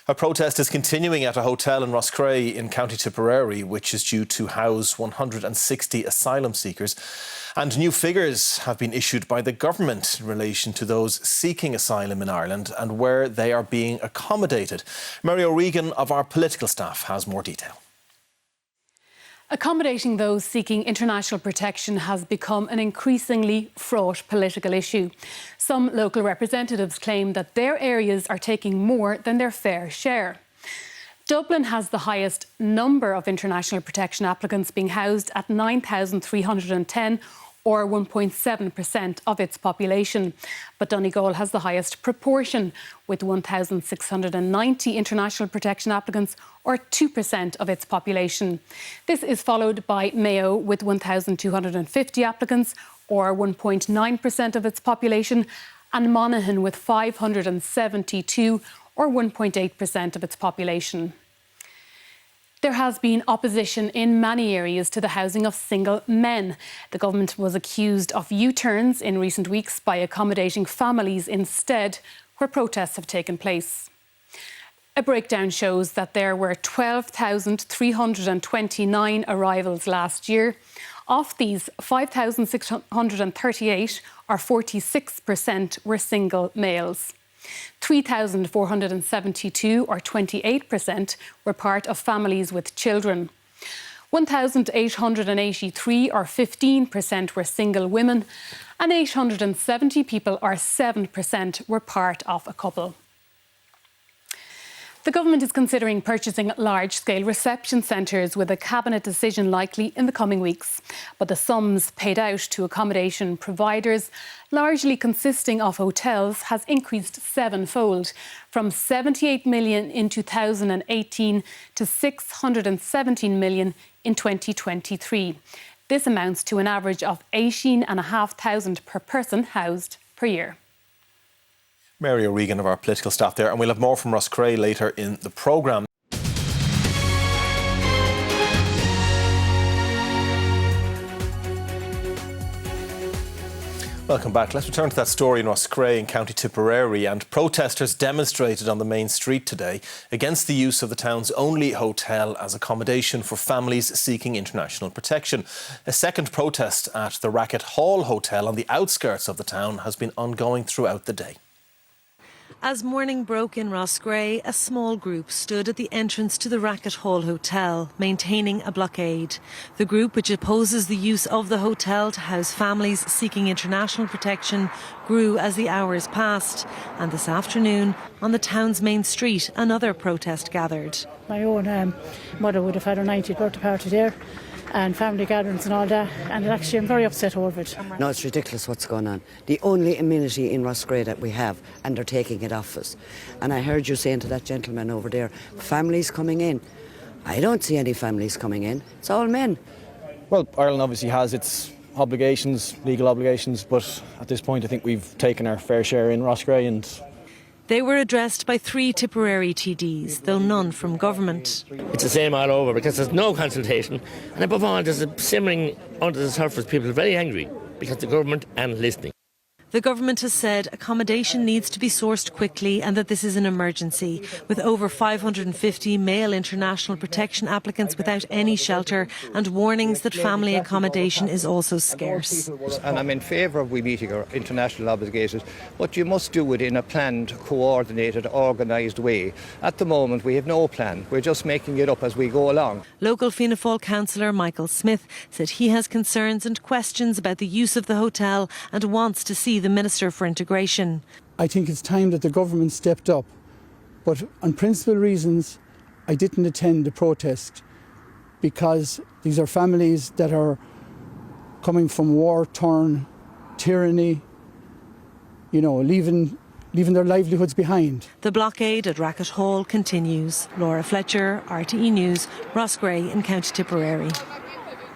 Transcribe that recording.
A protest is continuing at a hotel in Roscrea in County Tipperary, which is due to house 160 asylum seekers. And new figures have been issued by the government in relation to those seeking asylum in Ireland and where they are being accommodated. Mary O'Regan of our political staff has more detail. Accommodating those seeking international protection has become an increasingly fraught political issue. Some local representatives claim that their areas are taking more than their fair share. Dublin has the highest number of international protection applicants, being housed at 9,310, or 1.7% of its population. But Donegal has the highest proportion, with 1,690 international protection applicants, or 2% of its population. This is followed by Mayo with 1,250 applicants, or 1.9% of its population, and Monaghan with 572, or 1.8% of its population. There has been opposition in many areas to the housing of single men. The government was accused of U-turns in recent weeks by accommodating families instead, where protests have taken place. A breakdown shows that there were 12,329 arrivals last year. Of these, 5,638, or 46%, were single males. 3,472, or 28%, were part of families with children. 1,883, or 15%, were single women, and 870 people, or 7%, were part of a couple. The government is considering purchasing large-scale reception centres, with a cabinet decision likely in the coming weeks. But the sums paid out to accommodation providers, largely consisting of hotels, has increased sevenfold, from 78 million in 2018 to 617 million in 2023. This amounts to an average of 18,500 per person housed per year. Mary O'Regan of our political staff there, and we'll have more from Roscrea later in the programme. Welcome back. Let's return to that story in Roscrea in County Tipperary. And protesters demonstrated on the main street today against the use of the town's only hotel as accommodation for families seeking international protection. A second protest at the Racket Hall Hotel on the outskirts of the town has been ongoing throughout the day. As morning broke in Roscrea, a small group stood at the entrance to the Racket Hall Hotel, maintaining a blockade. The group, which opposes the use of the hotel to house families seeking international protection, grew as the hours passed. And this afternoon, on the town's main street, another protest gathered. My own mother would have had her 90th birthday party there, and family gatherings and all that, and actually I'm very upset over it. No, it's ridiculous what's going on. The only amenity in Roscrea that we have, and they're taking it off us. And I heard you saying to that gentleman over there, families coming in. I don't see any families coming in. It's all men. Well, Ireland obviously has its obligations, legal obligations, but at this point I think we've taken our fair share in Roscrea. And they were addressed by 3 Tipperary TDs, though none from government. It's the same all over because there's no consultation, and above all there's a simmering under the surface. People are very angry because the government aren't listening. The government has said accommodation needs to be sourced quickly and that this is an emergency, with over 550 male international protection applicants without any shelter and warnings that family accommodation is also scarce. And I'm in favour of we meeting our international obligations, but you must do it in a planned, coordinated, organised way. At the moment we have no plan. We're just making it up as we go along. Local Fianna Fáil councillor Michael Smith said he has concerns and questions about the use of the hotel and wants to see the Minister for Integration. I think it's time that the government stepped up, but on principal reasons I didn't attend the protest, because these are families that are coming from war-torn tyranny, you know, leaving their livelihoods behind. The blockade at Racket Hall continues. Laura Fletcher, RTE News, Roscrea in County Tipperary.